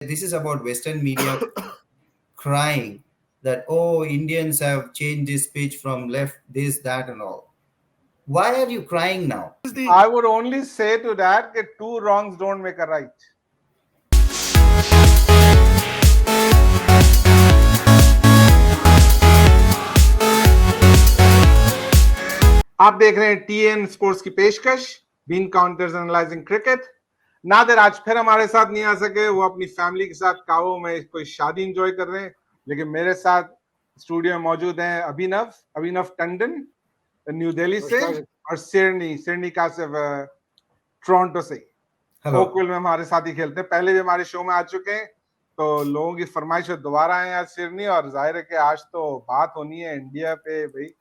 this is about Western media crying that, oh, Indians have changed this pitch from left, this, that, and all. Why are you crying now? I would only say to that that two wrongs don't make a right. आप देख रहे हैं TN sports की पेशकश bean counters analysing cricket. Nadir आज फिर हमारे साथ नहीं आ सके, वो अपनी फैमिली के साथ काबू में कोई शादी एंजॉय कर रहे हैं, लेकिन मेरे साथ स्टूडियो में मौजूद हैं अभिनव टंडन न्यू दिल्ली से और सिरनी कासिफ टोरंटो से। ओकविल में हमारे साथ ही खेलते हैं, पहले भी हमारे शो में आ चुके हैं, तो लोगों की फरमाइश पे दोबारा आए आज सिरनी। और जाहिर है कि आज तो बात होनी है इंडिया पे, भाई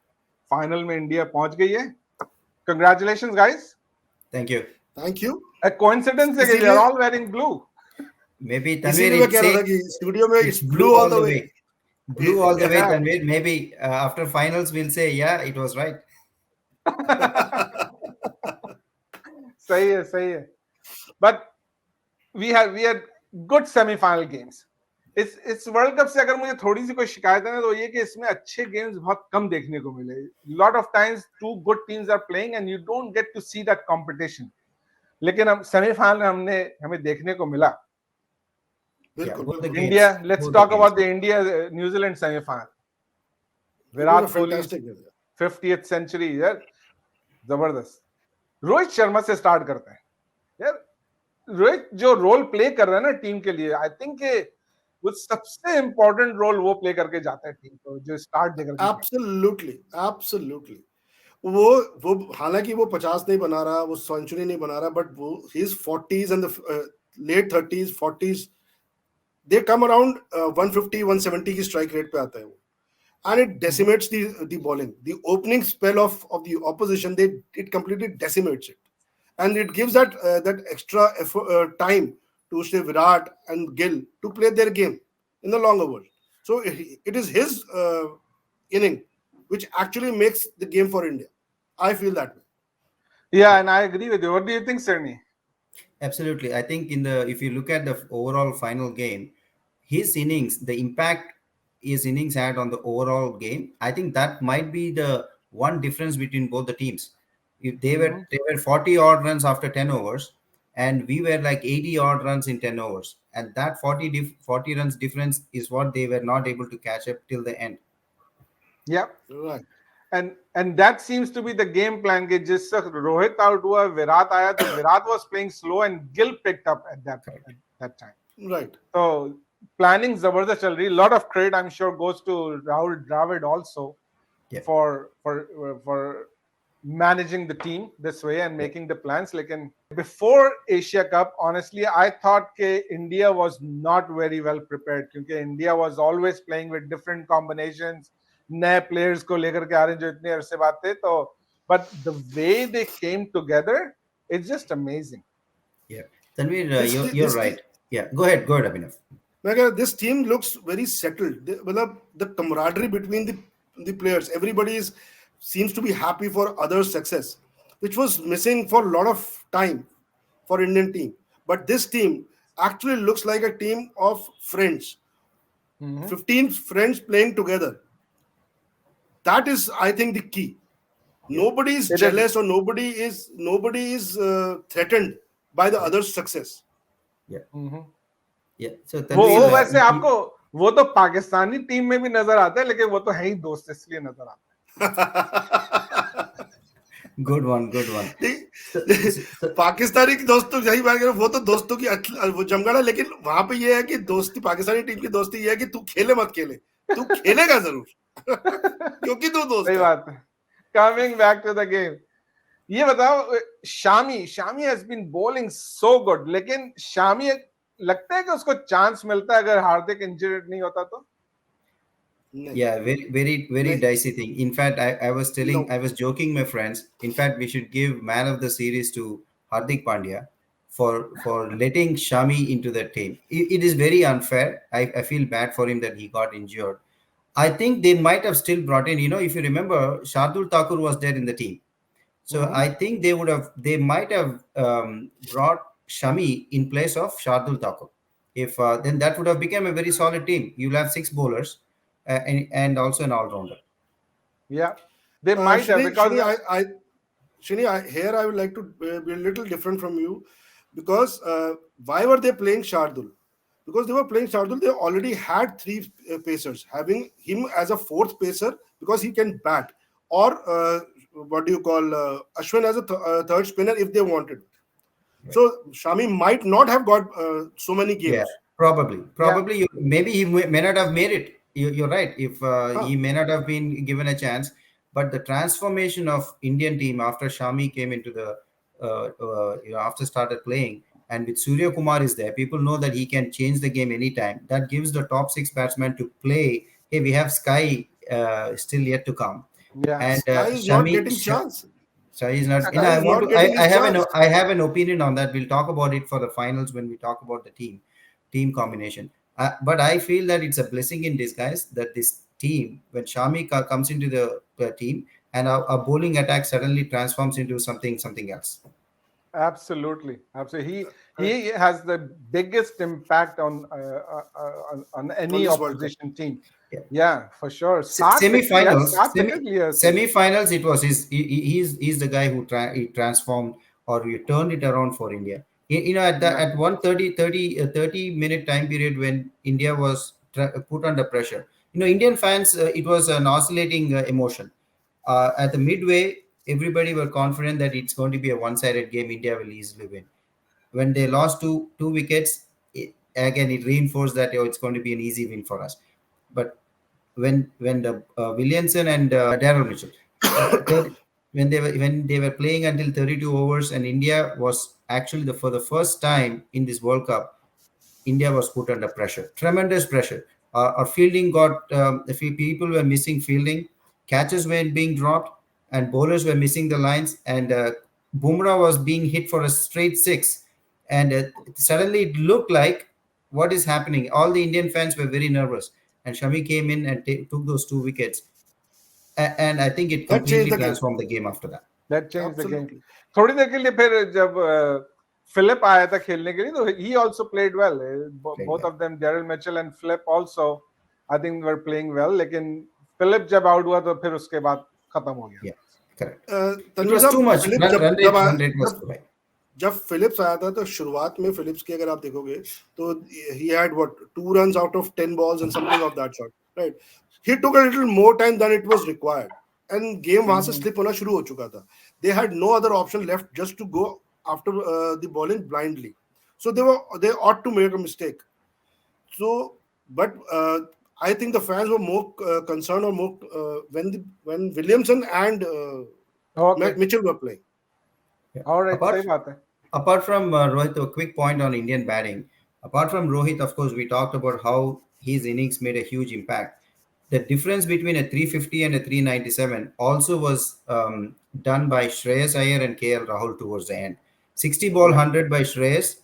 फाइनल में इंडिया पहुंच गई है। Congratulations guys. Thank you. A coincidence है कि they are all wearing blue. Maybe Tanweer will say studio में it's blue all the way. Blue all the way, Tanweer. Maybe after finals we'll say yeah, it was right. सही है। But we had good semi-final games. इस world cup से अगर मुझे थोड़ी सी कोई शिकायत है ना तो ये कि इसमें अच्छे गेम्स बहुत कम देखने को मिले। Lot of times two good teams are playing and you don't get to see that competition, लेकिन हम सेमीफाइनल में हमें देखने को मिला। India, let's talk about the India New Zealand semifinal. Virat Kohli 50th century यार, जबरदस्त। रोहित शर्मा से स्टार्ट करते हैं यार। रोहित जो रोल प्ले कर रहा है ना टीम के लिए, आई थिंक वो सबसे इंपॉर्टेंट रोल वो प्ले करके जाता है टीम को, जो स्टार्ट देकर। एब्सोल्युटली वो हालांकि वो 50 नहीं बना रहा, वो सेंचुरी नहीं बना रहा, बट वो his 40s and let 30s 40s they come around 150 170 की स्ट्राइक रेट पे आता है वो, and it decimates the bowling, the opening spell of the opposition. It completely decimates it, and it gives that extra effort, time to say Virat and Gill to play their game in the long over. So it is his inning which actually makes the game for India. I feel that way. Yeah, and I agree with you. What do you think, Srini? Absolutely. I think if you look at the overall final game, his innings, the impact his innings had on the overall game, I think that might be the one difference between both the teams. If they were 40 odd runs after 10 overs, and we were like 80 odd runs in 10 overs, and that 40 runs difference is what they were not able to catch up till the end. Yeah, right. And that seems to be the game plan कि जिस वक्त Rohit out हुआ, विराट आया, तो Virat was playing slow and Gill picked up at that time. Right. So planning जबरदस्त चल रही. Lot of credit I'm sure goes to Rahul Dravid also for managing the team this way and making the plans. Lekin before Asia Cup, honestly, I thought that India was not very well prepared because India was always playing with different combinations, नए players को लेकर के आ रहे हैं जो इतने अरसे बाद थे, तो but the way they came together, it's just amazing. Yeah, Tanweer, you're right. Yeah, go ahead, Abhinav. This team looks very settled. The camaraderie between the players, everybody seems to be happy for others' success, which was missing for a lot of time for Indian team. But this team actually looks like a team of friends. 15 friends playing together. That is, I think, the key. Nobody is jealous or nobody is threatened by the other's success. Yeah. Yeah. So वो वैसे आपको वो तो Pakistani team में भी नजर आता है, लेकिन वो तो है ही दोस्त, इसलिए नजर आता है. Good one. पाकिस्तानी की दोस्तों सही बात है, वो तो दोस्तों की वो जमगढ़ है, लेकिन वहां पे ये है कि दोस्ती, पाकिस्तानी टीम की दोस्ती ये है कि तू खेले मत खेले, तू खेलेगा जरूर क्योंकि तू दोस्त. सही बात है. Coming back to the game, ये बताओ, Shami has been bowling so good, लेकिन शामी लगता है कि उसको चांस मिलता है अगर हार्दिक इंजर्ड नहीं होता तो. Yeah, very dicey thing. In fact, I was joking my friends. In fact, we should give man of the series to Hardik Pandya for letting Shami into the team. It is very unfair. I feel bad for him that he got injured. I think they might have still brought in, if you remember, Shardul Thakur was there in the team. So I think they might have brought Shami in place of Shardul Thakur. If then that would have become a very solid team. You'll have six bowlers and also an all-rounder. Yeah, they might have Shrini, because Shrini, here I would like to be a little different from you, because why were they playing Shardul? Because they were playing Shardul, they already had three pacers. Having him as a fourth pacer because he can bat, or what do you call Ashwin as a third spinner if they wanted. Right. So Shami might not have got so many Yeah, games. probably. yeah, Probably, maybe he may not have made it. You're right. If Huh. he may not have been given a chance, but the transformation of Indian team after Shami came into the, after started playing, and with Surya Kumar is there, people know that he can change the game anytime. That gives the top six batsmen to play. Hey, we have Sky still yet to come, yeah, and Sky is not getting chance. So he's not. Sky I is want not to. getting I his have an. chance. I have an opinion on that. We'll talk about it for the finals when we talk about the team combination. But I feel that it's a blessing in disguise that this team, when Shami comes into the team, and our bowling attack suddenly transforms into something else. absolutely, absolutely. Uh, He has the biggest impact on on any this World Cup. opposition team. Yeah. Yeah, for sure. Saat Semi finals, it was he's the guy who he transformed or he turned it around for India. At the Yeah, at 130 30 minute time period when India was put under pressure. Indian fans, it was an oscillating emotion. At the midway, everybody were confident that it's going to be a one-sided game. India will easily win. When they lost two wickets, again it reinforced that it's going to be an easy win for us. But when the Williamson and Daryl Mitchell, when they were playing until 32 overs, and India was actually for the first time in this World Cup, India was put under pressure, tremendous pressure. Our fielding got, if people were missing fielding, catches were being dropped, and bowlers were missing the lines, and Bumrah was being hit for a straight six, and suddenly it looked like what is happening. All the Indian fans were very nervous, and Shami came in and took those two wickets, and I think it That changed completely the game. transformed the game after that. that changed the game. Absolutely. थोड़ी देर के लिए फिर जब Philip आया था खेलने के लिए तो he also played well. Played Both well. of them, Daryl Mitchell and Flip also, I think were playing well. लेकिन फिलिप जब आउट हुआ तो फिर उसके बाद खत्म हो गया. Yeah, correct. It Tanveer was too साहब, much. फिलिप Run, जब run जब rate, आया run rate was जब too high. जब फिलिप्स आया था तो शुरुआत में फिलिप्स की अगर आप देखोगे तो he had what 2 runs out of 10 balls and something of that sort, right? He took a little more time than it was required, and game वहां से slip होना शुरू हो चुका था. They had no other option left just to go after the bowling blindly. So they ought to make a mistake. So, but I think the fans were more concerned or more when Williamson and Okay, Mitchell were playing. Yeah. all right, Apart सही बात है. apart from Rohit, a quick point on Indian batting. Apart from Rohit, of course, we talked about how his innings made a huge impact. The difference between a 350 and a 397 also was done by Shreyas Iyer and KL Rahul towards the end. 60 ball Yeah, 100 by Shreyas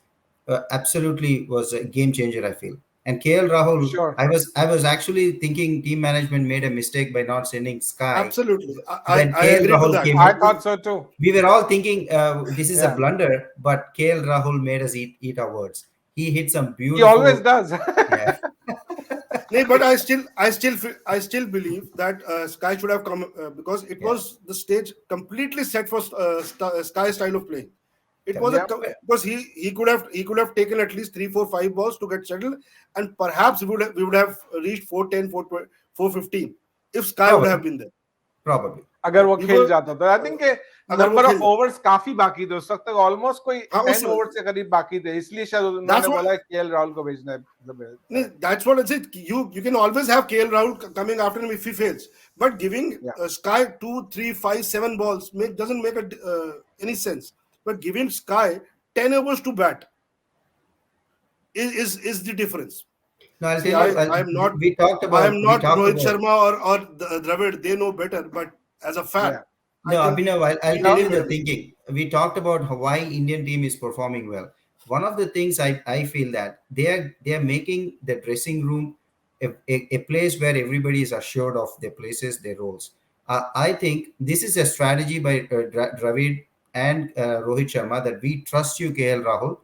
absolutely was a game changer, I feel. And KL Rahul, sure. I was actually thinking team management made a mistake by not sending Sky Absolutely, when I KL agree to Rahul that. came I in. thought so too. We were all thinking this is a Yeah, blunder, but KL Rahul made us eat our words. He hit some he always beautiful, does. yeah, No, but I still believe that Sky should have come because it yeah, was the stage completely set for Sky style of playing. It was correct. Yep. because he could have taken at least 3 4 5 balls to get settled, and perhaps we would have reached 410 415 if Sky would have Probably, been there. probably. अगर Yeah, वो We खेल were जाता तो I think अगर वो number of खेल overs काफी बाकी थे उस वक्त तक ऑलमोस्ट कोई हाँ 10 ओवर से करीब बाकी थे इसलिए शायद that's उन्होंने what बोला केएल राहुल को भेजना है No, that's what I said. You can always have KL Rahul coming after him if he fails, but giving या Sky 2 3 5 7 balls doesn't make any sense. But giving Sky 10 overs to bat is the difference. no, I'll See, tell you. I am not We talked I am about. We not talked Rohit about. Sharma or Dravid. They know better. But as a fan, या I No, think Abhinav, I'll he tell really you made the a mistake. thinking. We talked about why Indian team is performing well. One of the things I feel that they are making the dressing room a place where everybody is assured of their places, their roles. I think this is a strategy by Dravid and Rohit Sharma that we trust you, KL Rahul.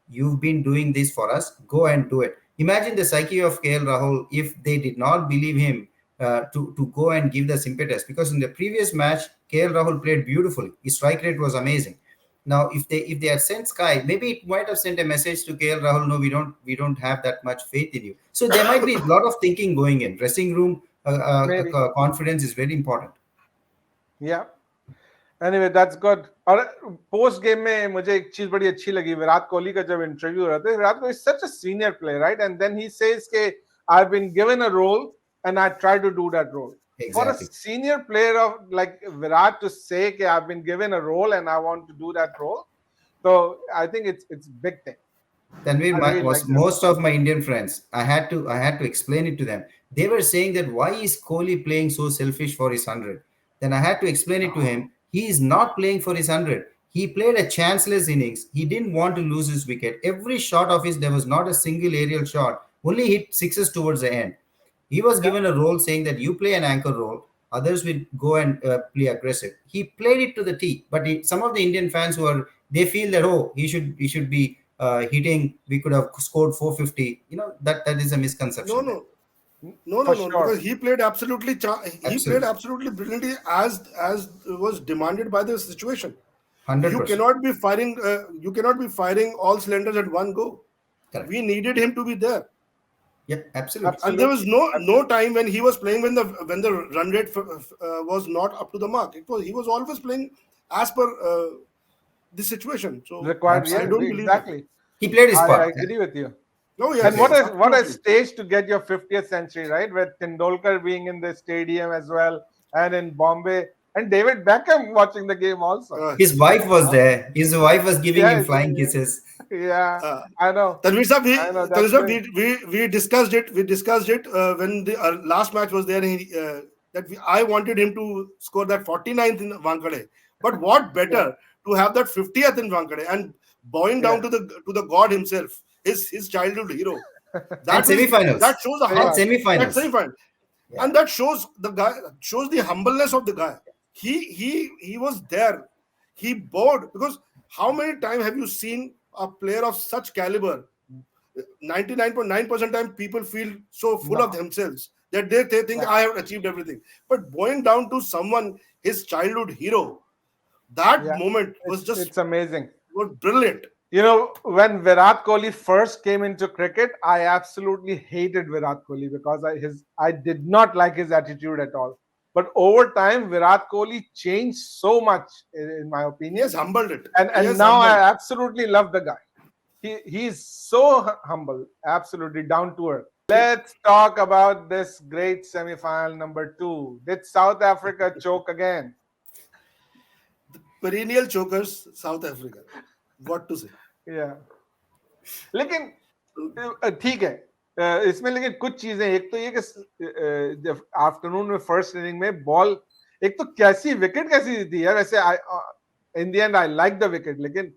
you've been doing this for us, go and do it. Imagine the psyche of KL Rahul if they did not believe him to go and give the impetus, because in the previous match KL Rahul played beautifully, his strike rate was amazing. Now if they had sent Sky, maybe it might have sent a message to KL Rahul, no, we don't have that much faith in you. So there might be a lot of thinking going in dressing room. maybe. Confidence is very important. Yeah. Anyway, that's good. और post game में मुझे एक चीज बड़ी अच्छी लगी, विराट कोहली का जब इंटरव्यू हो रहा था, Virat Kohli such a senior player, right? And then he says के I've been given a role and I try to do that role. For a Exactly. senior player of like Virat to say कि I've been given a role and I want to do that role, so I think it's big thing. Tanweer, I really like that. most of my Indian friends, I had to explain it to them. They were saying that why is Kohli playing so selfish for his 100? Then I had to explain it to him. He is not playing for his 100. He played a chanceless innings. He didn't want to lose his wicket. Every shot of his, there was not a single aerial shot. Only hit sixes towards the end. He was Yeah. given a role saying that you play an anchor role, others will go and play aggressive. He played it to the T. But some of the Indian fans who are, they feel that, oh, he should be hitting. We could have scored 450. That is a No, misconception there. no, no, For no, no. sure. Because he played absolutely, he played Absolutely, absolutely brilliantly as was demanded by the situation. hundred You percent cannot be firing. You cannot be firing all cylinders at one go. correct. We needed him to be there, Yeah, absolutely. and there was Absolutely. no time when he was playing when the run rate was not up to the mark. He was always playing as per the situation. So Required. I Yeah, don't Absolutely, believe that. exactly. he played his I part. Yeah, agree with you. No, he And yes, played what his a part. what a absolutely. stage to get your 50th century, right? With Tendulkar being in the stadium as well, and in Bombay, and David Beckham watching the game also. His wife was there. His wife was giving him Yeah, flying kisses. yeah. Uh, I know, Tanveer sir, I know. Tanveer That's sir, great. we discussed it. We discussed it when the last match was there. I wanted him to score that 49th in Wankhede. But what Yeah, better to have that 50th in Wankhede and bowing yeah. down to the god himself, his childhood hero. And That semifinals. shows the Same And heart. man. That semifinals. semi-final, Yeah. and that shows the humbleness of the guy. He was there. He bowed because how many times have you seen a player of such caliber? 99.9% time people feel so full of No. themselves that they think Yeah, I have achieved everything. But bowing down to someone, his childhood hero, that yeah. moment It's amazing. was brilliant. You know, when Virat Kohli first came into cricket, I absolutely hated Virat Kohli because I did not like his attitude at all. But over time, Virat Kohli changed so much, in my He has opinion, humbled it. and He and has now I humbled. absolutely love the guy. He's so humble, absolutely down to earth. Let's talk about this great semi-final number 2. Did South Africa choke again? Perennial chokers, South Africa. What to say? Yeah. लेकिन ठीक है, इसमें लेकिन कुछ चीजें, एक तो ये कि जब आफ्टरनून में फर्स्ट इनिंग में बॉल, एक तो कैसी विकेट कैसी दी यार, ऐसे in the and I like the wicket, लेकिन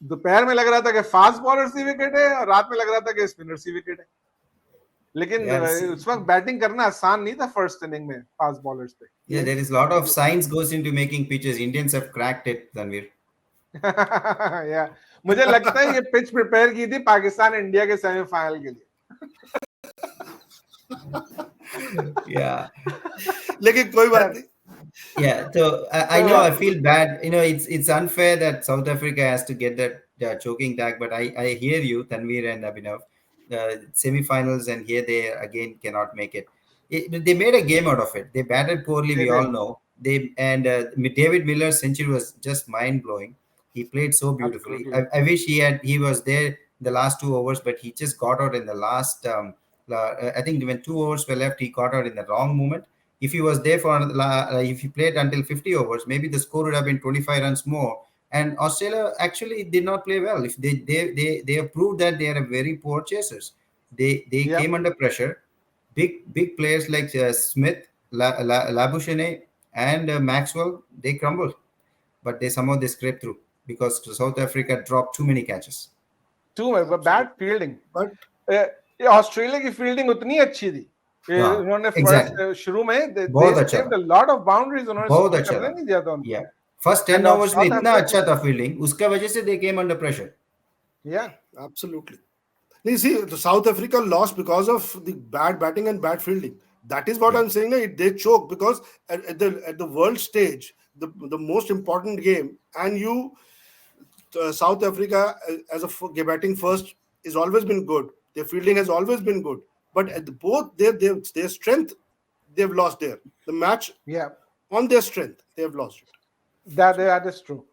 दोपहर में लग रहा था कि फास्ट बॉलर सी विकेट है और रात में लग रहा था कि स्पिनर सी विकेट है, लेकिन Yeah, उस वक्त बैटिंग करना आसान नहीं था फर्स्ट इनिंग में फास्ट बॉलर्स पे. yeah, there is a lot of science goes into making pitches. Indians have cracked it, Tanveer. या मुझे लगता है ये पिच प्रिपेयर की थी पाकिस्तान इंडिया के सेमीफाइनल के लिए. Yeah. लेकिन कोई बात नहीं. Yeah, so I know I feel bad. It's unfair that South Africa has to get that choking tag, but I hear you, Tanveer and Abhinav. Semi-finals, and here they again cannot make it. They made a game out of it. They batted poorly, They we all did. know. David Miller's century was just mind blowing. He played so beautifully. Absolutely. I wish he was there the last 2 overs, but he just got out in the last. I think when 2 overs were left, he got out in the wrong moment. If he was there for if he played until 50 overs, maybe the score would have been 25 runs more. And Australia actually did not play well. If they have proved that they are a very poor chasers. They Yeah. came under pressure. Big players like Smith, Labuschagne, and Maxwell, they crumbled, but they scraped through because South Africa dropped too many catches. Too bad fielding. But ये Australia की fielding उतनी अच्छी थी, हाँ, उन्होंने exactly. First शुरू में दे बहुत अच्छा सेव्ड था, अ लॉट ऑफ बाउंड्रीज, उन्होंने बहुत स्कोर अच्छा करने था. नहीं दिया था उनको. Yeah, फर्स्ट 10 एंड overs में साउथ इतना अच्छा अफ्रीका, था फील्डिंग, उसका वजह से they came under pressure. Yeah, Absolutely. You see, the South Africa lost because of the bad batting and bad fielding. That is what Yeah, I'm saying. They choke because at the world stage, the most important game, and South Africa as a batting first is always been good. Their fielding has always been good, but at both their strength, they've lost there. The match yeah, on their strength, they have lost it. So that is true.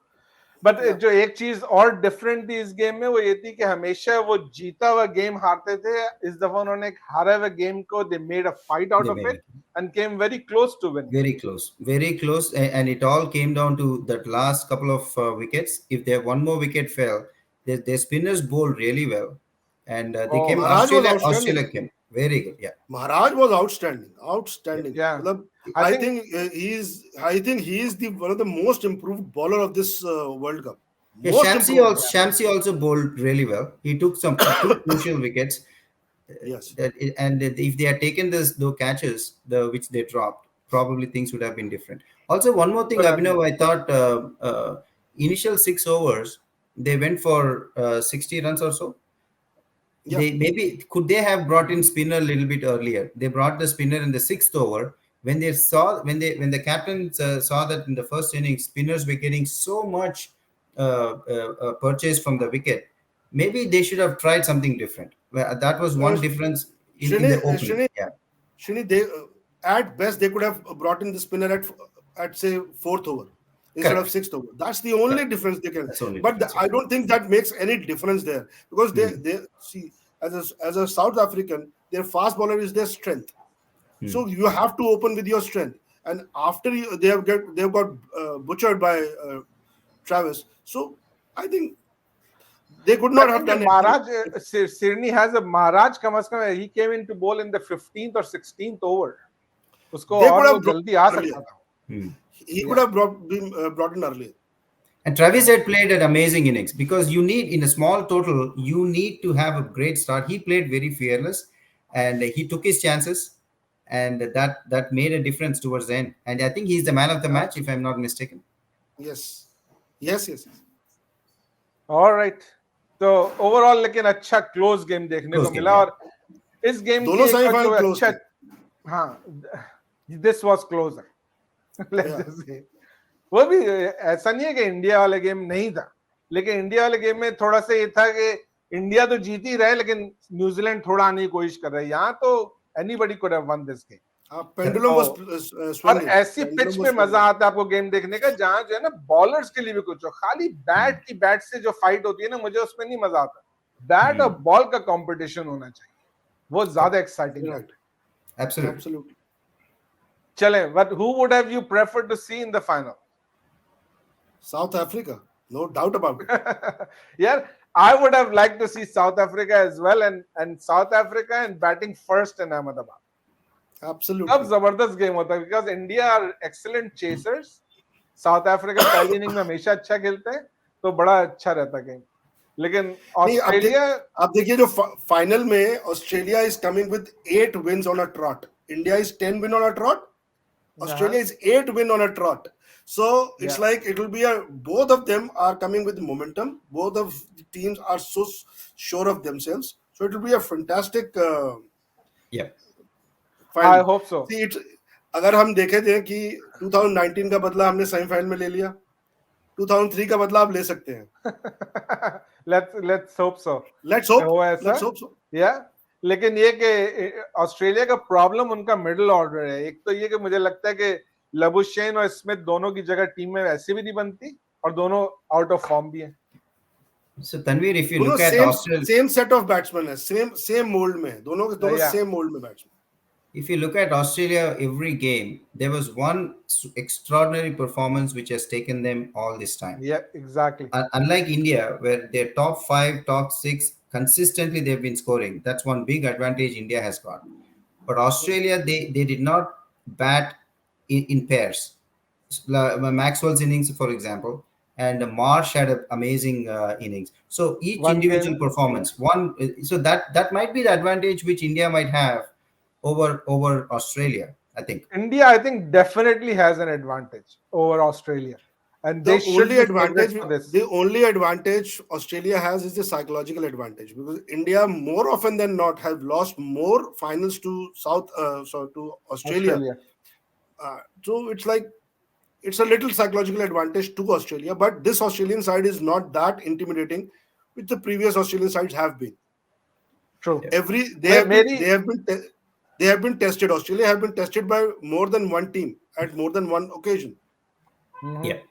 But yeah, जो एक चीज और different थी इस game में वो ये थी कि हमेशा वो जीता हुआ गेम हारते थे. इस दफा उन्होंने एक हारा हुआ गेम को they made a fight out they of made it it and came very close to winning. very close, and it all came down to that last couple of wickets. If there one more wicket fell, their spinners bowled really well, and they Oh came. Maharaj was Australia outstanding. came very good. Yeah, Maharaj was outstanding, yeah. outstanding. या Matlab, I think I think he is the one of the most improved bowler of this World Cup. Yeah, Most improved bowler. Shamsi also bowled really well. He took some two crucial wickets. Yes, And if they had taken those catches, the which they dropped, probably things would have been different. Also, one more thing, could have been Abhinav, I different. thought initial 6 overs they went for 60 runs or so. yeah. They maybe could they have brought in spinner a little bit earlier. They brought the spinner in the sixth over when they saw when the captains saw that in the first innings spinners were getting so much purchase from the wicket. Maybe they should have tried something different. Well, that was Uh, one difference in Srini, the opening. Yeah, Srini, they at best they could have brought in the spinner at say fourth over instead of correct, sixth over. That's the only correct. difference they can. That's the only But difference. Yeah. I don't think that makes any difference there because Hmm. they see as a South African, their fast bowler is their strength. Hmm. So you have to open with your strength. And after they've got butchered by Travis. So I think they could I not have think कि done anything. Maharaj Sydney has a Maharaj कम से कम ही came in to bowl in the 15th और 16th over. उसको They और could वो have brought जल्दी आ earlier. सकता था. Hmm. He could या have been brought in earlier. And Travis had played an amazing innings because you need, in a small total, you need to have a great start. He played very fearless and he took his chances, and that made a difference towards the end. And I think he's the man of the match, if I'm not mistaken. Yes. Yes, yes, yes. Alright. तो overall लेकिन अच्छा close game देखने को Close game, मिला. yeah. और इस game की दोनों एक और जो सेमीफाइनल क्लोज अच्छा, थे. हाँ, this was closer. Let's Yeah. Just से वो भी ऐसा नहीं है कि इंडिया वाले गेम नहीं था, लेकिन इंडिया वाले गेम में थोड़ा सा ये था कि इंडिया तो जीत ही रहे लेकिन न्यूजीलैंड थोड़ा आने की कोशिश कर रहा है. यहाँ तो anybody could have one this game. Pendulum was और swinging. ऐसी Pendulum पिच was में मजा swinging. आता है आपको गेम देखने का जहां जो है ना बॉलर्स के लिए भी कुछ हो. खाली बैट से जो फाइट होती है ना, मुझे उसमें नहीं मजा आता. बैट और बॉल का कंपटीशन होना चाहिए, वो ज्यादा एक्साइटिंग Right. लगता Absolutely. Absolutely. है. चले, but who would have you prefer to see in the final? South Africa. No doubt about it. यार, I would have liked to see South Africa as well, and South Africa and batting first in Ahmedabad. तब Absolutely. जबरदस्त game होता है because India are excellent chasers. South Africa पहली inning में हमेशा अच्छा खेलते हैं, तो बड़ा अच्छा रहता गेम. लेकिन नहीं, ऑस्ट्रेलिया, अब देखिए जो फाइनल में Australia is coming with 8 wins on a trot. India is 10 win on a trot. Australia is 8 win on a trot. So it's Yeah. like it will be both of them are coming with momentum. Both of the teams are so sure of themselves. So it will be a fantastic Yeah. I final. hope so. See, अगर हम देखे थे कि 2019 का बदला हमने semifinal में ले लिया, 2003 का बदला आप ले सकते हैं. let's hope so. Let's hope. हो ऐसा. Let's hope so. Yeah. लेकिन ये कि ऑस्ट्रेलिया का प्रॉब्लम उनका मिडिल ऑर्डर है. एक तो ये कि मुझे लगता है कि लबुशेन और स्मिथ दोनों की जगह टीम में वैसे भी नहीं बनती, और दोनों आउट ऑफ फॉर्म भी हैं. So Tanveer, if you दोनों look at Australia, same set of batsmen है, same mold में, दोनों Yeah. same mold में batsmen. if you look at Australia, every game there was one extraordinary performance which has taken them all this time. Yeah, exactly. Unlike India, where their top five, top six consistently they've been scoring. That's one big advantage India has got. But Australia, they did not bat in pairs. Maxwell's innings, for example, and Marsh had an amazing innings. So each One individual game, performance, one so that might be the advantage which India might have over Australia. I think. India, I think, definitely has an advantage over Australia. and The they should only be favorites advantage, for this. the only advantage Australia has is the psychological advantage, because India more often than not have lost more finals to to Australia. Australia. So it's like it's a little psychological advantage to Australia, but this Australian side is not that intimidating, which the previous Australian sides have been. True. Yeah. Every Maybe. they have been tested. Australia have been tested by more than one team at more than one occasion. Yeah. Mhm.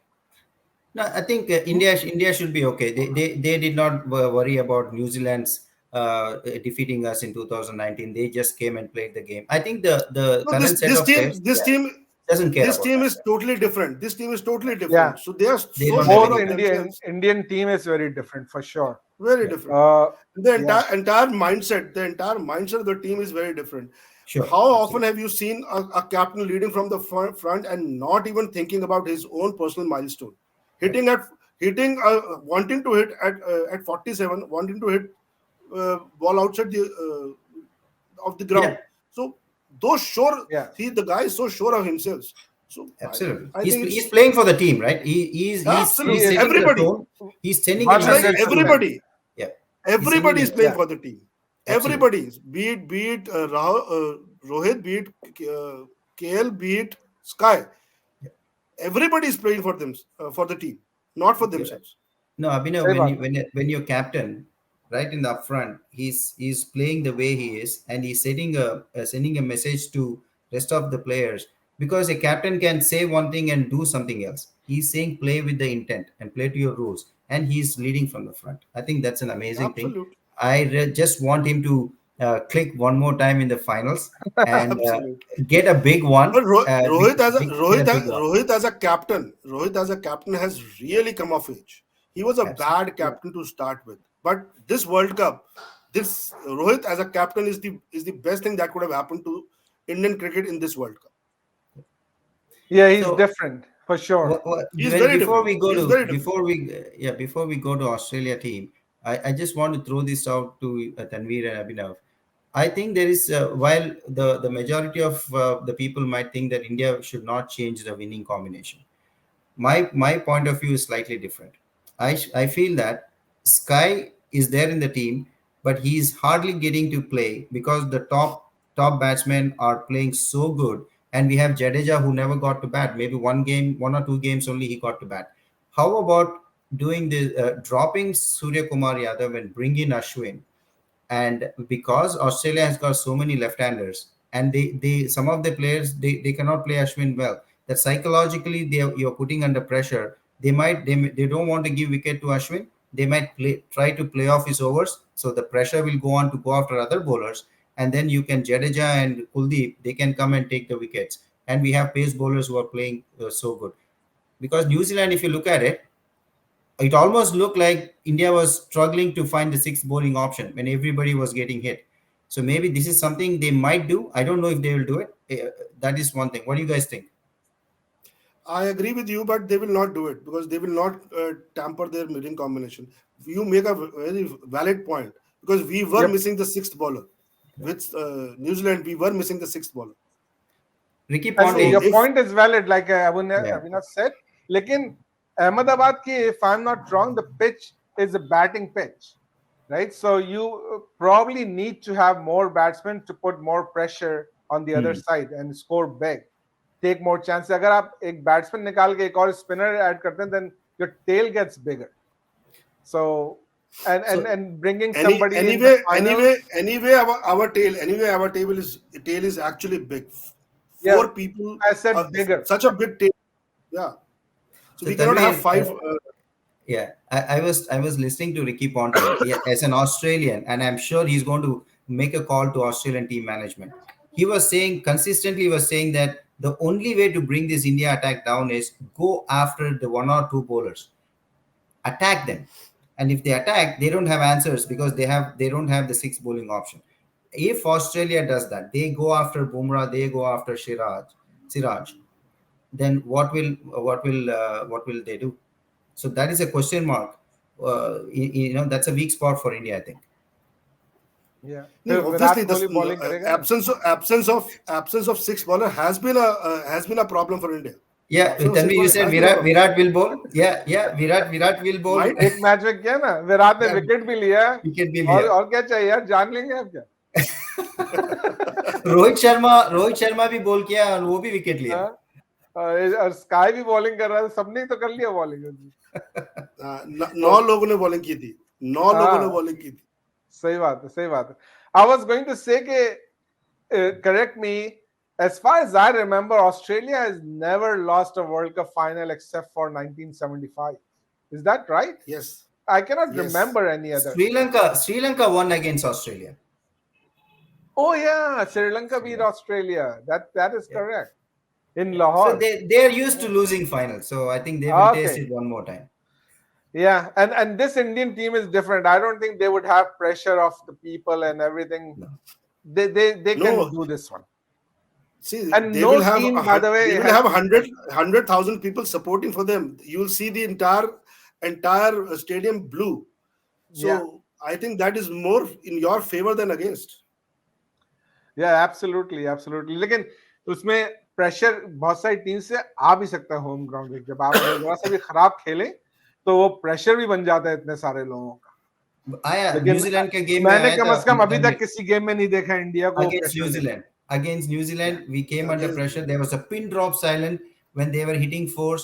No, I think India should be okay. They did not worry about New Zealand's defeating us in 2019. They just came and played the game. I think the No, current set of players, yeah, doesn't care this about team that. is totally different. This team is totally Yeah, different. So they are They so don't have sure both any of pressure. themselves, Indian team is very different for sure. very Yeah, different. Uh, The yeah. entire mindset of the team is very different. sure, How often absolutely. have you seen a captain leading from the front and not even thinking about his own personal milestone, Right. hitting at hitting wanting to hit at 47, wanting to hit ball outside the of the Yeah, ground. So those sure, Yeah. the guy is so sure of himself. So absolutely. I He's think he's it's playing for the team, right? He absolutely He's is setting the everybody. tone. He's sending a It's like message to. 100%. everybody. Yeah, he's sending Everybody a is playing Yeah. for the team. absolutely. Everybody is. Be it Rohit, be it KL, be it Sky. Yeah, Everybody is playing for them, for the team, not for you're right. themselves. No, Abhinav, सही बात है. when your captain, right in the upfront, he's playing the way he is, and he's sending a message to rest of the players, because a captain can say one thing and do something else. He's saying play with the intent and play to your rules, and he's leading from the front. I think that's an amazing thing. Absolutely, Just want him to click one more time in the finals and absolutely. get a big one, But get a big one. Rohit as a captain has really come of age. He was a Absolutely. bad Yeah. captain to start with, but this World Cup, this Rohit as a captain is the best thing that could have happened to Indian cricket in this World Cup. Yeah, he's So different for sure. He's very before different. we go He's to very different. before we go to Australia team, I just want to throw this out to Tanveer and Abhinav. I think there is while the majority of the people might think that India should not change the winning combination, my point of view is slightly different. I feel that Sky is there in the team, but he's hardly getting to play because the top batsmen are playing so good, and we have Jadeja who never got to bat. Maybe one or two games only he got to bat. How about doing the dropping Surya Kumar Yadav and bring in Ashwin? And because Australia has got so many left-handers, and they some of the players they cannot play Ashwin well, that psychologically you're putting under pressure. They don't want to give wicket to Ashwin. They might try to play off his overs, so the pressure will go on to go after other bowlers, and then you can Jadeja and Kuldeep, they can come and take the wickets, and we have pace bowlers who are playing so good. Because New Zealand, if you look at it, it almost looked like India was struggling to find the sixth bowling option when everybody was getting hit. So maybe this is something they might do. I don't know if they will do it. That is one thing. What do you guys think? I agree with you, but they will not do it because they will not tamper their middle combination. You make a very valid point because we were Yep. missing the sixth bowler. With New Zealand, we were missing the sixth bowler. Ricky And So Ponting. your if point is valid, like Yeah. Abhinav said. लेकिन Ahmedabad ki, if I'm not wrong, the pitch is a batting pitch, right? So you probably need to have more batsmen to put more pressure on the other Hmm. side and score big, take more chances. अगर आप एक batsman निकाल के एक और spinner add करते हैं, then your tail gets bigger. So So and bringing somebody in the anyway, final, our tail is actually big. yeah, Four people, I said bigger. such a big tail. Yeah. So so we cannot have Tanveer, five. yeah, I was listening to Ricky Ponting, yeah, as an Australian, and I'm sure he's going to make a call to Australian team management. He was saying consistently, he was saying that the only way to bring this India attack down is go after the one or two bowlers, attack them, and if they attack, they don't have answers because they don't have the six bowling option. If Australia does that, they go after Bumrah, they go after Siraj, then what will they do? So that is a question mark. That's a weak spot for India, I think. Yeah, No, फिर obviously, Virat this Kohli bowling करेगा. absence of six bowler has been a problem for India. Yeah, चलो Tanvi, सिर्फ you said आज नहीं Virat, बोलो Virat will bowl. Yeah, yeah, Virat will bowl. Might एक match में किया ना, विराट ने Yeah, विकेट भी लिया, wicket भी लिया. और क्या चाहिए यार, जान लेंगे आप क्या? रोहित शर्मा भी बॉल किया और वो भी विकेट लिया. हाँ? और स्काई भी बॉलिंग कर रहा था, सबने तो कर लिया बॉलिंग। 9 लोगों ने बॉलिंग की थी, 9 लोगों ने हाँ, बॉलिंग की थी. सही बात है, सही बात है. आई वाज गोइंग टू से कि correct me, as far as I remember, Australia has never lost a World Cup final except for 1975. Is that right? Yes, I cannot yes. remember any other. Sri Lanka won against Australia. Oh yeah, Sri Lanka beat Yeah. Australia. That is Yeah. correct. In Yeah. So Lahore. they're used to losing finals. So I think they will taste Okay. it one more time. Yeah, and this Indian team is different. I don't think they would have pressure of the people and everything. No. They can No, do this one. see, And they will no have team, by the way, they will has. have 100,000 people supporting for them. You will see the entire stadium blue. So Yeah. I think that is more in your favor than against. Yeah, absolutely, absolutely. लेकिन उसमें pressure बहुत सारी team से आ भी सकता है home ground पे. जब आप अगर जरा सा भी खराब खेलें तो वो प्रेशर भी बन जाता है इतने सारे लोगों का. आया लेकिन न्यूजीलैंड के गेम में मैंने आया कम था से कम अभी तक तनवीर. किसी गेम में नहीं देखा इंडिया को Against प्रेशर New लेते. Zealand. Against New Yeah, Zealand, we came under Against pressure. There was a pin drop silent when they were hitting fours.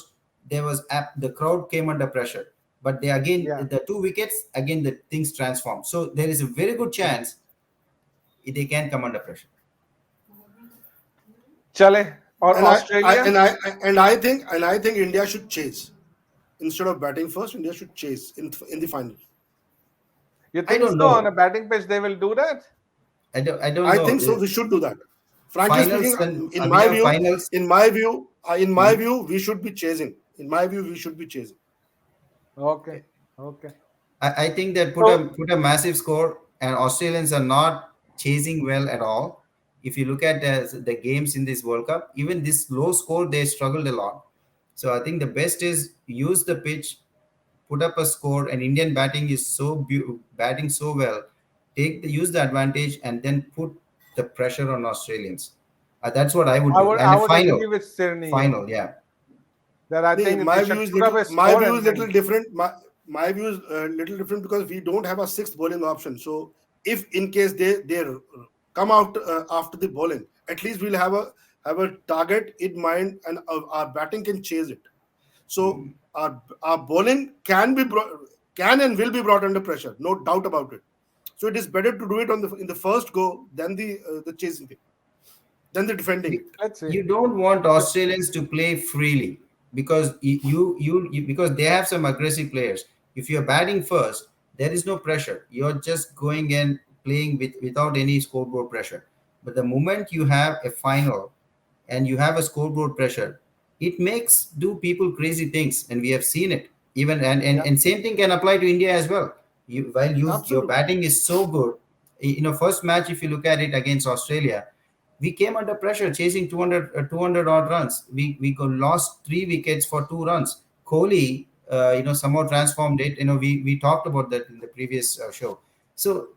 The crowd came under pressure. But they again yeah. the 2 wickets again the things transformed. So there is a very good chance they can come under pressure. चले. और And Australia. I think India should chase instead of batting first. India should chase in the final. You I think don't so? On a know. batting pitch they will do that? I don't I know. think so. We should do that. Frankly Finals speaking, when in my Abhinav view, finals. in my view, we should be chasing. In my view, we should be chasing. Okay, okay. I think that So put a massive score, and Australians are not chasing well at all. If you look at the games in this World Cup, even this low score, they struggled a lot. So I think the best is use the pitch, put up a score, and Indian batting is batting so well. Use the advantage and then put the pressure on Australians. That's what I would do. And I a would agree final, with Srini here. final, yeah. That I think they should put up a My score view and is then. little different. My view is little different because we don't have a sixth bowling option. So if in case they come out after the bowling, at least we'll have a target in mind, and our batting can chase it. So our bowling can and will be brought under pressure, no doubt about it. So it is better to do it in the first go than the chasing thing, than the defending it. Let's see. You don't want Australians to play freely because because they have some aggressive players. If you're batting first, there is no pressure. You're just going and playing without any scoreboard pressure. But the moment you have a final and you have a scoreboard pressure, it makes do people crazy things, and we have seen it. Even Yeah. and same thing can apply to India as well. Your Absolutely. batting is so good. First match, if you look at it against Australia, we came under pressure chasing 200 odd runs. We lost 3 wickets for 2 runs. Kohli, somehow transformed it. We talked about that in the previous show. So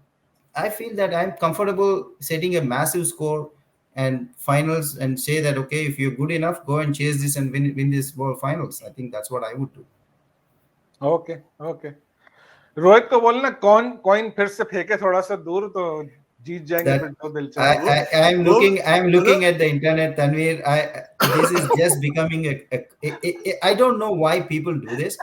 I feel that I'm comfortable setting a massive score and finals and say that okay, if you're good enough, go and chase this and win this world finals. I think that's what I would do. Okay, okay. Rohit को बोलना coin फिर से फेंके थोड़ा सा दूर तो जीत जाएंगे फिर That तो दिल चला. I'm वो looking at the internet, Tanveer. This is just becoming I don't know why people do this.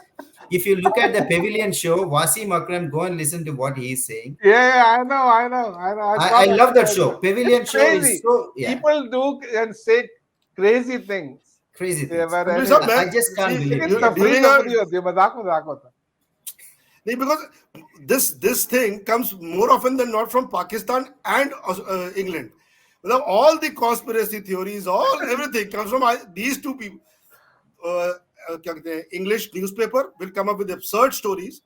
If you look at the Pavilion show, Wasim Akram, go and listen to what he is saying. Yeah, I know. I saw I that. love that show. Pavilion It's show crazy. is so People do and say crazy things. crazy Yeah, things. but Tanveer anyway. sir, I just can't see, believe लेकिन it. तफरीह during our तफरीह होती है, मजाक होता है. because this thing comes more often than not from Pakistan and England. All the conspiracy theories, everything comes from these two people. English newspaper will come up with absurd stories,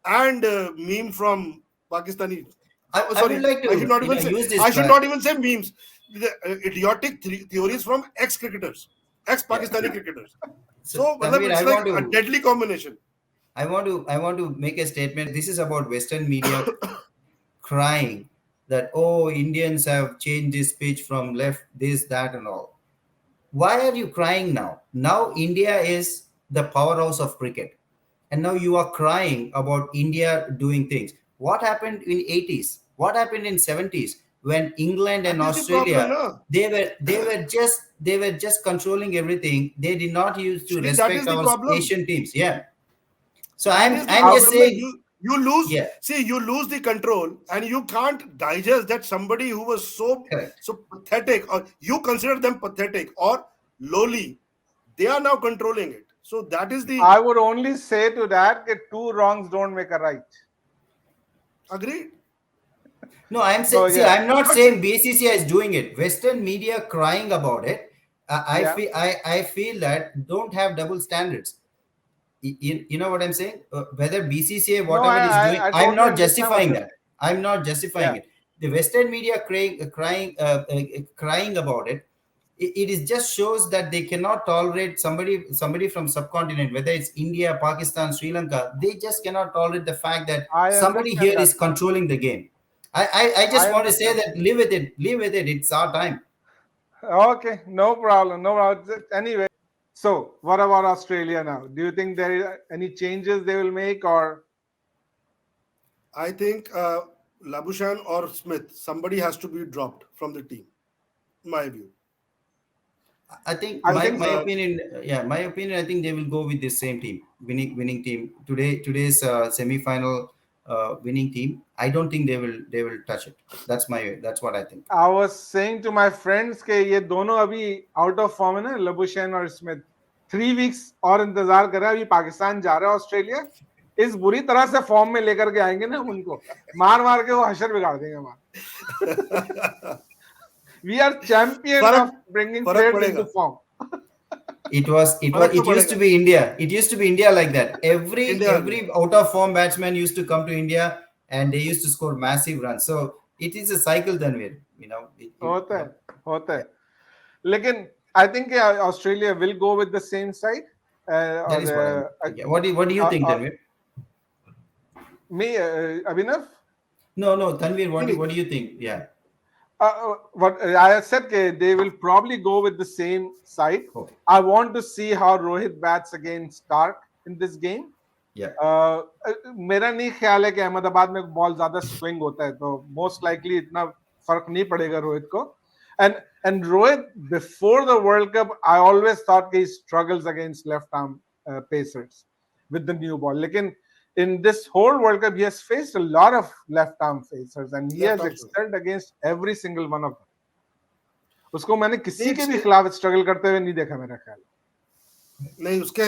and meme from Pakistani. I would like I to should not even say. use this. I should not even say memes. The idiotic theories from ex-cricketers, ex-Pakistani Yeah. cricketers. So, So, Tanveer, it's like a deadly combination. I want to make a statement. This is about Western media crying that Indians have changed this pitch from left, this, that, and all. Why are you crying now? Now India is the powerhouse of cricket, and now you are crying about India doing things. What happened in 80s? What happened in 70s when England and That is the problem, Australia, no? they were just controlling everything. They did not used to See, that respect is the our problem. Asian teams. Yeah. So That I'm is the I'm just problem. Our, That saying, you lose. yeah, See, you lose the control, and you can't digest that somebody who was correct. so pathetic, or you consider them pathetic or lowly, they are now controlling it. So that is the I would only say to that that two wrongs don't make a right. agreed. No, I'm So saying, see, yeah, I'm not But saying BCCI is doing it. Western media crying about it. I yeah. feel I feel that don't have double standards. You know what I'm saying? Whether BCCA, No, whatever is doing, I I'm totally not understand what justifying you're that. saying. I'm not justifying Yeah, it. The Western media crying about it. It is just shows that they cannot tolerate somebody from subcontinent, whether it's India, Pakistan, Sri Lanka. They just cannot tolerate the fact that I somebody understand here that. is controlling the game. I just I want to say understand. that live with it. Live with it. It's our time. Okay, no problem, no problem. Anyway, so what about Australia now? Do you think there is any changes they will make, or I think Labushan or Smith, somebody has to be dropped from the team. My view. I think I my think my so. opinion, yeah, my opinion. I think they will go with the same team, winning team today's semi-final winning team. I don't think they will touch it. That's what I think. I was saying to my friends कि ये दोनों अभी out of form है ना, Labuschagne और Smith 3 weeks और इंतजार कर रहा है. अभी पाकिस्तान जा रहा है ऑस्ट्रेलिया, इस बुरी तरह से फॉर्म में लेकर के आएंगे ना उनको, मार मार के वो हशर बिगाड़ देंगे हमारा. We are champions फर्क of bringing फर्क players into पड़ेगा. form. फर्क तो It used to पड़ेगा. be India. It used to be India like that. Every India में. every out of form batsman used to come to India and they used to score massive runs. So it is a cycle then होता है, होता yeah, है. लेकिन I think Australia will go with the same side. that is what I'm thinking. What do you think, Uh, Tanweer? me, Abhinav, No, Tanveer, what नहीं do, नहीं. what do you think? Yeah. what I said, they will probably go with the same side. Okay. I want to see how Rohit bats against Stark in this game. Yeah. मेरा नहीं ख्याल है कि अहमदाबाद में ball ज्यादा swing होता है, तो मोस्ट लाइकली इतना फर्क नहीं पड़ेगा रोहित को. And Rohit, before the World Cup, I always thought he struggles against left arm pacers with the new ball. लेकिन in this whole World Cup, he has faced a lot of left arm pacers and he left has arm से. excelled against every single one of them. उसको मैंने किसी के भी नहीं खिलाफ struggle करते हुए नहीं देखा मेरा ख्याल. नहीं, उसके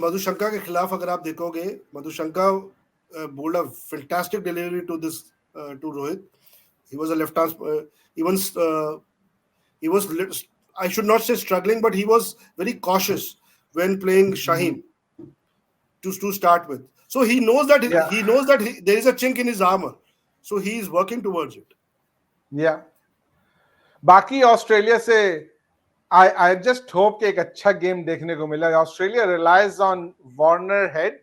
मधुशंका के खिलाफ अगर आप देखोगे, Madushanka bowled a fantastic delivery to this to Rohit. He was a left arm. Even he was I should not say struggling, but he was very cautious when playing Shaheen to start with. So he knows that Yeah, there is a chink in his armor. So he is working towards it. yeah. बाकी Australia से I just hope कि एक अच्छा game देखने को मिला. Australia relies on Warner Head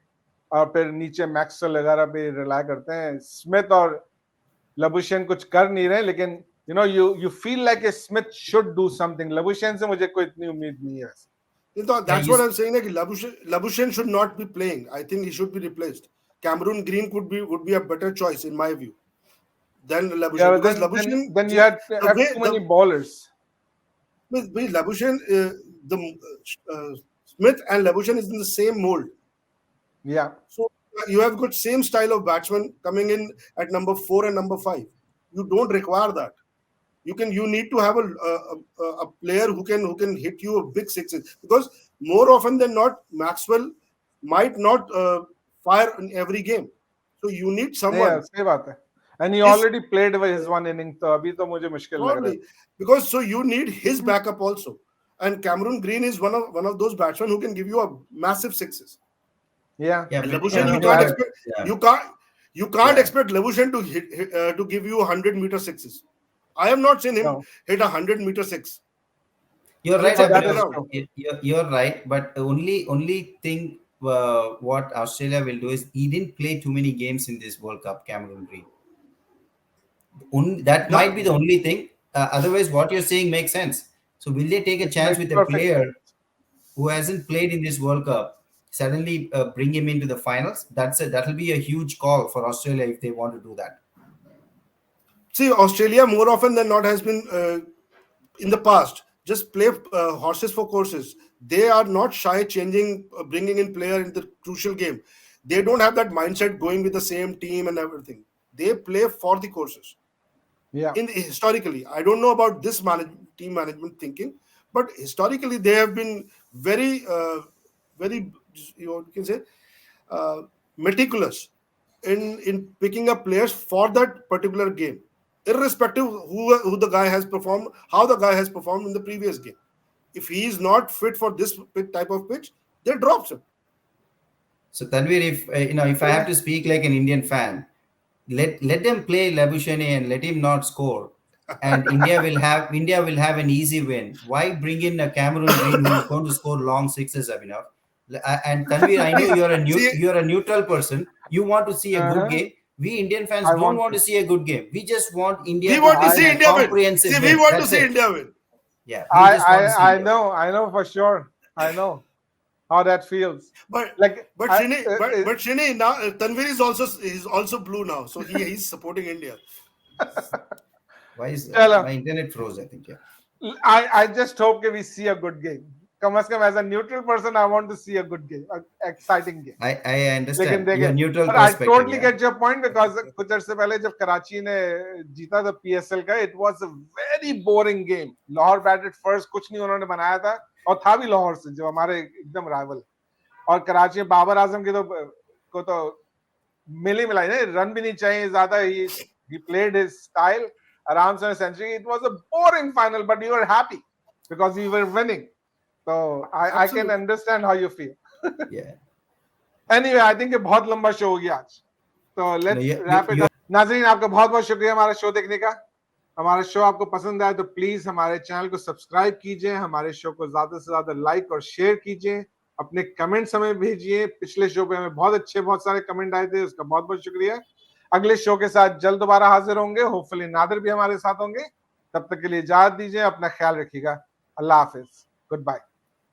और फिर नीचे मैक्सवेल वगैरह पे रिलाई करते हैं. स्मिथ और लबुशेन कुछ कर नहीं रहे, लेकिन you feel like Smith should do something. Labuschagne से मुझे कोई इतनी उम्मीद नहीं है. Yeah, That's what I'm saying. Like Labuschagne should not be playing. I think he should be replaced. Cameron Green would be a better choice in my view than Yeah, Labuschagne, but because Labuschagne then you have too many bowlers. with Labuschagne the Smith and Labuschagne is in the same mold. Yeah, So you have got same style of batsman coming in at number 4 and number 5. You don't require that. You need to have a player who can hit you a big sixes, because more often than not Maxwell might not fire in every game. So you need yeah, someone. सही बात है. And he His already played with his one inning, तो अभी तो मुझे मुश्किल लग रहा है. probably, because so you need his backup also. And Cameron Green is one of those batsmen who can give you a massive sixes. Yeah, yeah, And but, Labuschagne, you and can't I, expect yeah, you can't yeah. expect Labuschagne to to give you 100-meter sixes. I have not seen him no, hit a 100-meter six. You're And right, for that that is Abhinav. around. true. You're right, but only thing what Australia will do is he didn't play too many games in this World Cup, Cameron Green. That Yeah, might be the only thing. Otherwise, what you're saying makes sense. So will they take a It chance makes with a perfect player sense. who hasn't played in this World Cup, suddenly bring him into the finals? That'll be a huge call for Australia if they want to do that. See, Australia more often than not has been in the past just play horses for courses. They are not shy changing, bringing in player in the crucial game. They don't have that mindset going with the same team and everything. They play for the courses. Yeah. In historically, I don't know about this team management thinking, but historically they have been very, you can say, uh, meticulous in picking up players for that particular game, irrespective who the guy has performed, how the guy has performed in the previous game. If he is not fit for this type of pitch, they drops him. So Tanvir, if if I have to speak like an Indian fan, let them play Labuschagne and let him not score, and India will have an easy win. Why bring in a Cameroon Green who is going to score long sixes, Abhinav? And Tanvir, I know See, see, you're a neutral person. You want to see a good Uh-huh. game. We Indian fans I don't want want to. to see a good game. We just want we India to want to win see I a India win. comprehensive See, we win. want to That's see it. India win. Yeah, we just want to see India win. I know for sure. I know how that feels. But Like but I, Shini, but Shini, now Tanvir is also blue now, so he's supporting India. Why is Chalo. my internet froze? I think, yeah. I just hope that we see a good game. Come as come as a neutral person, I want to see a good game, an exciting game. I लेकिन understand your देखे, neutral but I perspective. totally Yeah. get your point because कुछ अरसे पहले जब कराची ने जीता था PSL का, it was a very boring game. Lahore batted first, कुछ नहीं उन्होंने बनाया था और था भी लाहौर से जो हमारे एकदम rival. और कराची में बाबर आजम की तो मिली मिलाई नहीं, रन भी नहीं चाहिए ज्यादा. He played his style, आराम से century. It was a boring final, but we were happy because we were winning. So I can Absolutely. understand how you feel. Yeah. Anyway, I think ये बहुत लंबा show हो गया आज. तो No, let's wrap it up. नाजरीन, आपका बहुत बहुत शुक्रिया हमारा शो देखने का. हमारा शो आपको पसंद आए तो प्लीज हमारे चैनल को सब्सक्राइब कीजिए, हमारे शो को ज्यादा से ज्यादा लाइक और शेयर कीजिए, अपने कमेंट्स हमें भेजिए. पिछले शो पे हमें बहुत सारे कमेंट आए थे, उसका बहुत बहुत शुक्रिया. अगले शो के साथ जल्द दोबारा हाजिर होंगे. होपफुली नादिर भी हमारे साथ होंगे. तब तक के लिए इजाजत दीजिए, अपना ख्याल रखिएगा. अल्लाह हाफिज. Good bye.